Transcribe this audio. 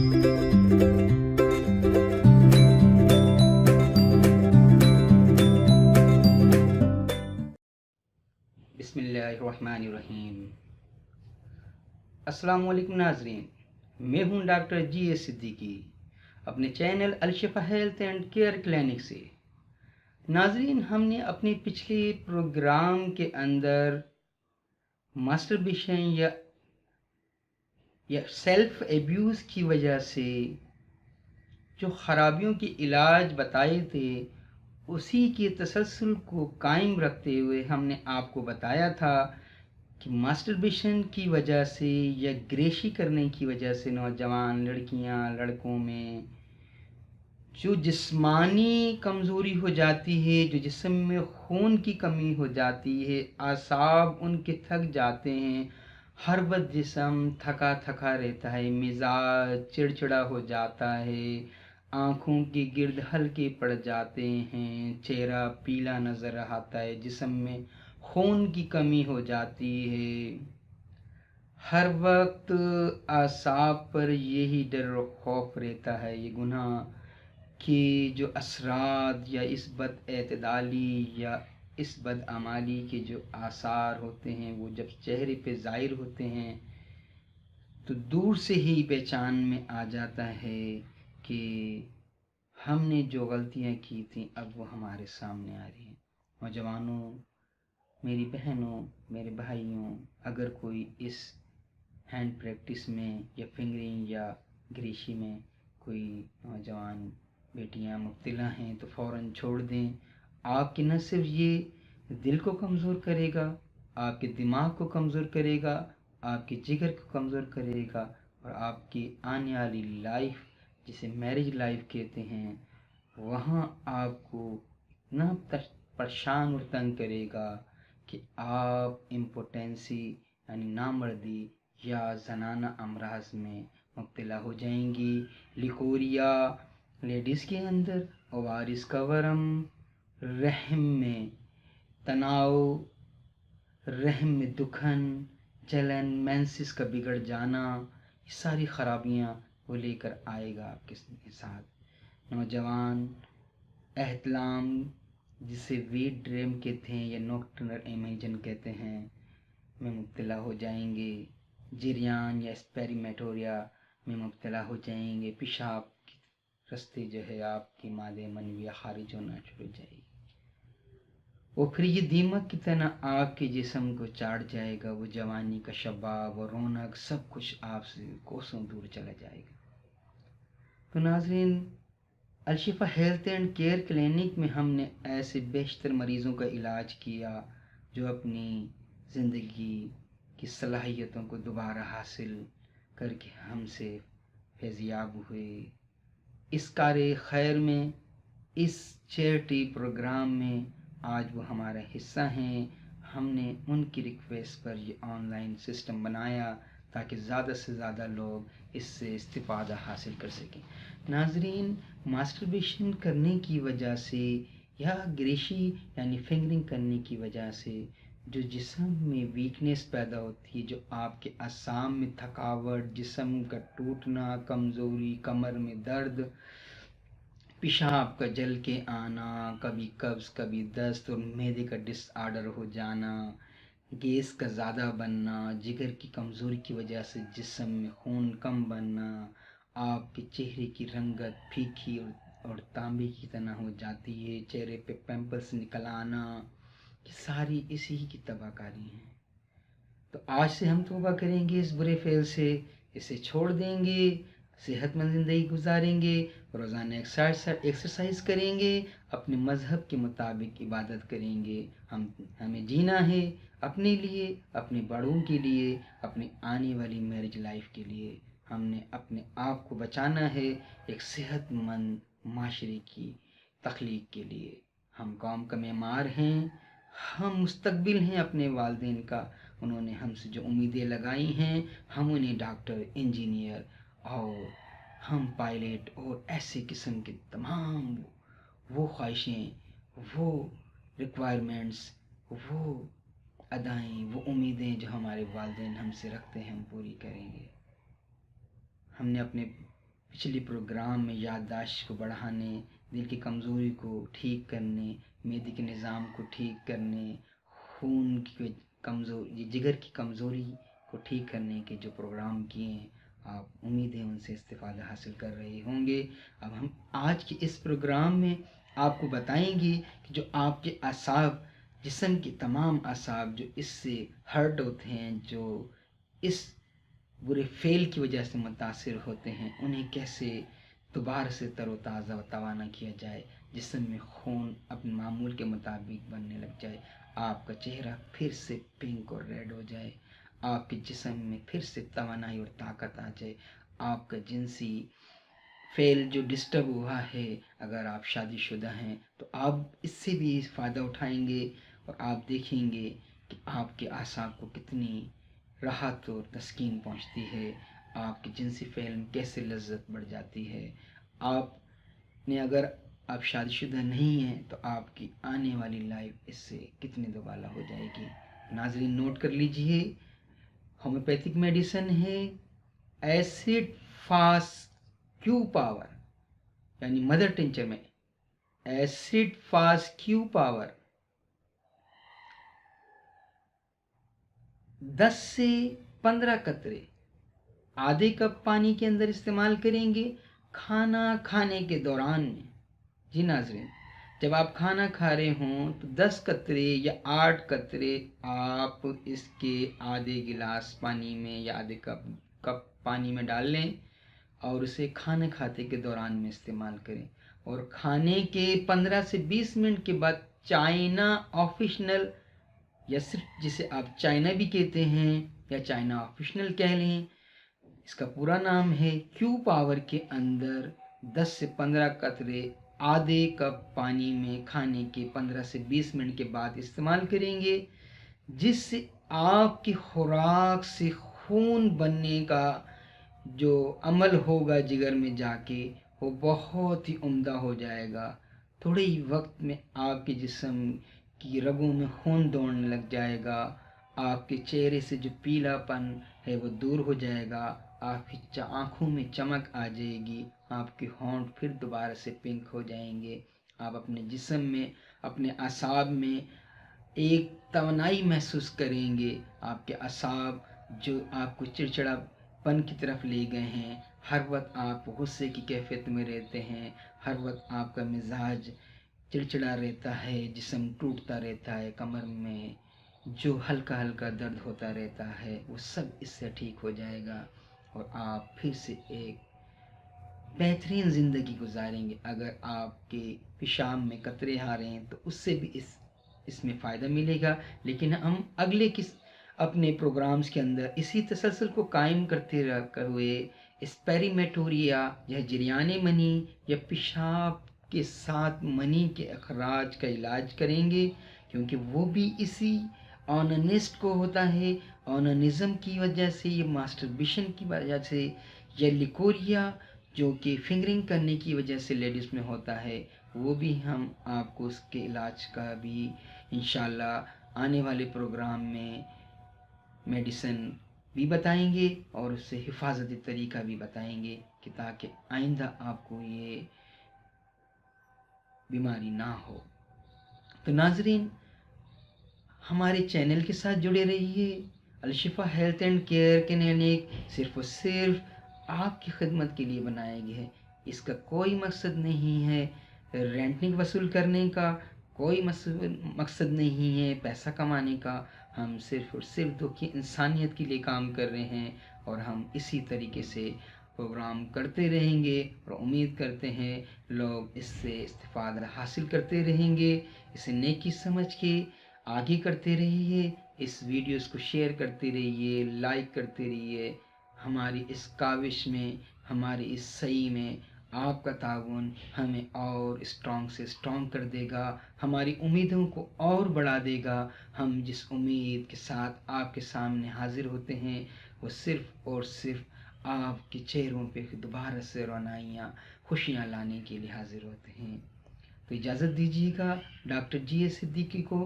بسم اللہ الرحمن الرحیم۔ السلام علیکم ناظرین، میں ہوں ڈاکٹر جی ایس صدیقی اپنے channel Alshifa health and care clinic سے۔ ناظرین، ہم نے اپنے پچھلے پروگرام کے اندر ماسٹربیشن یا سیلف ایبیوز کی وجہ سے جو خرابیوں کے علاج بتائے تھے، اسی کے تسلسل کو قائم رکھتے ہوئے ہم نے آپ کو بتایا تھا کہ ماسٹربیشن کی وجہ سے یا گریشی کرنے کی وجہ سے نوجوان لڑکیاں لڑکوں میں جو جسمانی کمزوری ہو جاتی ہے، جو جسم میں خون کی کمی ہو جاتی ہے، اعصاب ان کے تھک جاتے ہیں، ہر وقت جسم تھکا تھکا رہتا ہے، مزاج چڑچڑا ہو جاتا ہے، آنکھوں کے گرد ہلکے پڑ جاتے ہیں، چہرہ پیلا نظر آتا ہے، جسم میں خون کی کمی ہو جاتی ہے، ہر وقت اعصاب پر یہی ڈر و خوف رہتا ہے، یہ گناہ کہ جو اثرات یا اس بد اعتدالی یا اس بدعمالی کے جو آثار ہوتے ہیں وہ جب چہرے پہ ظاہر ہوتے ہیں تو دور سے ہی پہچان میں آ جاتا ہے کہ ہم نے جو غلطیاں کی تھیں اب وہ ہمارے سامنے آ رہی ہیں۔ نوجوانوں، میری بہنوں، میرے بھائیوں، اگر کوئی اس ہینڈ پریکٹس میں یا فنگرنگ یا گریشی میں کوئی نوجوان بیٹیاں مبتلا ہیں تو فوراً چھوڑ دیں۔ آپ کی نہ صرف یہ دل کو کمزور کرے گا، آپ کے دماغ کو کمزور کرے گا، آپ کے جگر کو کمزور کرے گا، اور آپ کی آنے والی لائف جسے میرج لائف کہتے ہیں وہاں آپ کو اتنا پریشان اور تنگ کرے گا کہ آپ امپوٹینسی یعنی نامردی یا زنانہ امراض میں مبتلا ہو جائیں گی۔ لیکوریا لیڈیز کے اندر، اووارس کا ورم، رحم میں تناؤ، رحم میں دکھن، جلن، مینسس کا بگڑ جانا، یہ ساری خرابیاں وہ لے کر آئے گا آپ کے ساتھ۔ نوجوان احتلام جسے ویٹ ڈریم کہتے ہیں یا نوکٹرنل ایمیجن کہتے ہیں میں مبتلا ہو جائیں گے، جریان یا اسپیریمیٹوریا میں مبتلا ہو جائیں گے، پیشاب کے رستے جو ہے آپ کی مادہ منویہ خارج ہونا شروع ہو جائے گی، اور پھر یہ دیمک کی طرح آپ کے جسم کو چاٹ جائے گا، وہ جوانی کا شباب اور رونق سب کچھ آپ سے کوسوں دور چلا جائے گا۔ تو ناظرین، Alshifa health and care clinic میں ہم نے ایسے بیشتر مریضوں کا علاج کیا جو اپنی زندگی کی صلاحیتوں کو دوبارہ حاصل کر کے ہم سے فیضیاب ہوئے۔ اس کار خیر میں، اس چیریٹی پروگرام میں آج وہ ہمارا حصہ ہیں۔ ہم نے ان کی ریکویسٹ پر یہ آن لائن سسٹم بنایا تاکہ زیادہ سے زیادہ لوگ اس سے استفادہ حاصل کر سکیں۔ ناظرین، ماسٹربیشن کرنے کی وجہ سے یا گریشی یعنی فنگرنگ کرنے کی وجہ سے جو جسم میں ویکنیس پیدا ہوتی ہے، جو آپ کے اعصاب میں تھکاوٹ، جسم کا ٹوٹنا، کمزوری، کمر میں درد، پیشاب کا جل کے آنا، کبھی قبض، کبھی دست اور معدے کا ڈس آرڈر ہو جانا، گیس کا زیادہ بننا، جگر کی کمزوری کی وجہ سے جسم میں خون کم بننا، آپ کے چہرے کی رنگت پھیکی اور تانبے کی طرح ہو جاتی ہے، چہرے پہ پمپلس نکل آنا، یہ ساری اسی کی تباہ کاری ہیں۔ تو آج سے ہم توبہ کریں گے اس برے فعل سے، اسے چھوڑ دیں گے، صحت مند زندگی گزاریں گے، روزانہ ایکسرسائز کریں گے، اپنے مذہب کے مطابق عبادت کریں گے۔ ہمیں جینا ہے اپنے لیے، اپنے بڑوں کے لیے، اپنی آنے والی میرج لائف کے لیے۔ ہم نے اپنے آپ کو بچانا ہے ایک صحت مند معاشرے کی تخلیق کے لیے۔ ہم قوم کا معمار ہیں، ہم مستقبل ہیں اپنے والدین کا، انہوں نے ہم سے جو امیدیں لگائی ہیں، ہم انہیں ڈاکٹر، انجینئر اور ہم پائلٹ اور ایسے قسم کے تمام وہ خواہشیں، وہ ریکوائرمنٹس، وہ ادائیں، وہ امیدیں جو ہمارے والدین ہم سے رکھتے ہیں ہم پوری کریں گے۔ ہم نے اپنے پچھلے پروگرام میں یادداشت کو بڑھانے، دل کی کمزوری کو ٹھیک کرنے، معدے کے نظام کو ٹھیک کرنے، خون کی کمزوری، جگر کی کمزوری کو ٹھیک کرنے کے جو پروگرام کیے ہیں، آپ امید ہے ان سے استفادہ حاصل کر رہے ہوں گے۔ اب ہم آج کے اس پروگرام میں آپ کو بتائیں گے کہ جو آپ کے اعصاب، جسم کے تمام اعصاب جو اس سے ہرٹ ہوتے ہیں، جو اس برے فعل کی وجہ سے متاثر ہوتے ہیں، انہیں کیسے دوبارہ سے تر و تازہ و توانا کیا جائے، جسم میں خون اپنے معمول کے مطابق بننے لگ جائے، آپ کا چہرہ پھر سے پنک اور ریڈ ہو جائے، آپ کے جسم میں پھر سے توانائی اور طاقت آ جائے، آپ کا جنسی فعل جو ڈسٹرب ہوا ہے، اگر آپ شادی شدہ ہیں تو آپ اس سے بھی فائدہ اٹھائیں گے اور آپ دیکھیں گے کہ آپ کے اعصاب کو کتنی راحت اور تسکین پہنچتی ہے، آپ کے جنسی فعل میں کیسے لذت بڑھ جاتی ہے۔ آپ نے اگر آپ شادی شدہ نہیں ہیں تو آپ کی آنے والی لائف اس سے کتنی دوبالا ہو جائے گی۔ ناظرین نوٹ کر لیجئے، ہومیوپیتھک میڈیسن ہے ایسڈ فاسٹ کیو پاور، یعنی مدر ٹنچر میں ایسڈ فاسٹ کیو پاور 10 سے 15 قطرے آدھے کپ پانی کے اندر استعمال کریں گے کھانا کھانے کے دوران میں۔ جی ناظرین، جب آپ کھانا کھا رہے ہوں تو 10 قطرے یا 8 قطرے آپ اس کے آدھے گلاس پانی میں یا آدھے کپ پانی میں ڈال لیں اور اسے کھانا کھاتے کے دوران میں استعمال کریں، اور کھانے کے 15 سے 20 منٹ کے بعد چائنا آفیشنل، یا صرف جسے آپ چائنا بھی کہتے ہیں یا چائنا آفیشنل کہہ لیں، اس کا پورا نام ہے، کیو پاور کے اندر 10 سے 15 قطرے آدھے کپ پانی میں کھانے کے 15 سے 20 منٹ کے بعد استعمال کریں گے، جس سے آپ کی خوراک سے خون بننے کا جو عمل ہوگا جگر میں جا کے وہ بہت ہی عمدہ ہو جائے گا۔ تھوڑے ہی وقت میں آپ کے جسم کی رگوں میں خون دوڑنے لگ جائے گا، آپ کے چہرے سے جو پیلا پن ہے وہ دور ہو جائے گا، آپ کی آنکھوں میں چمک آ جائے گی، آپ کے ہونٹ پھر دوبارہ سے پنک ہو جائیں گے، آپ اپنے جسم میں، اپنے اعصاب میں ایک توانائی محسوس کریں گے، آپ کے اعصاب جو آپ کو چڑچڑا پن کی طرف لے گئے ہیں، ہر وقت آپ غصے کی کیفیت میں رہتے ہیں، ہر وقت آپ کا مزاج چڑچڑا رہتا ہے، جسم ٹوٹتا رہتا ہے، کمر میں جو ہلکا ہلکا درد ہوتا رہتا ہے، وہ سب اس سے ٹھیک ہو جائے گا اور آپ پھر سے ایک بہترین زندگی گزاریں گے۔ اگر آپ کے پیشاب میں قطرے آ رہے ہیں تو اس سے بھی اس میں فائدہ ملے گا، لیکن ہم اگلے اپنے پروگرامز کے اندر اسی تسلسل کو قائم کرتے رہتے ہوئے اسپیریمیٹوریا یا جریان منی یا پیشاب کے ساتھ منی کے اخراج کا علاج کریں گے، کیونکہ وہ بھی اسی اوننسٹ کو ہوتا ہے، اوننزم کی وجہ سے، یہ ماسٹربیشن کی وجہ سے، یا لیکوریا جو کہ فنگرنگ کرنے کی وجہ سے لیڈیز میں ہوتا ہے، وہ بھی ہم آپ کو اس کے علاج کا بھی انشاءاللہ آنے والے پروگرام میں میڈیسن بھی بتائیں گے اور اس سے حفاظتی طریقہ بھی بتائیں گے کہ تاکہ آئندہ آپ کو یہ بیماری نہ ہو۔ تو ناظرین، ہمارے چینل کے ساتھ جڑے رہیے۔ Alshifa health and care clinic صرف اور صرف آپ کی خدمت کے لیے بنایا گیا ہے، اس کا کوئی مقصد نہیں ہے رینٹنگ وصول کرنے کا، کوئی مقصد نہیں ہے پیسہ کمانے کا، ہم صرف اور صرف دکھی انسانیت کے لیے کام کر رہے ہیں اور ہم اسی طریقے سے پروگرام کرتے رہیں گے اور امید کرتے ہیں لوگ اس سے استفادہ حاصل کرتے رہیں گے، اسے نیکی سمجھ کے آگے کرتے رہیے، اس ویڈیوز کو شیئر کرتے رہیے، لائک کرتے رہیے، ہماری اس کاوش میں، ہماری اس سعی میں آپ کا تعاون ہمیں اور اسٹرانگ سے اسٹرانگ کر دے گا، ہماری امیدوں کو اور بڑھا دے گا۔ ہم جس امید کے ساتھ آپ کے سامنے حاضر ہوتے ہیں وہ صرف اور صرف آپ کے چہروں پہ دوبارہ سے رونائیاں، خوشیاں لانے کے لیے حاضر ہوتے ہیں۔ تو اجازت دیجیے گا ڈاکٹر جی اے صدیقی کو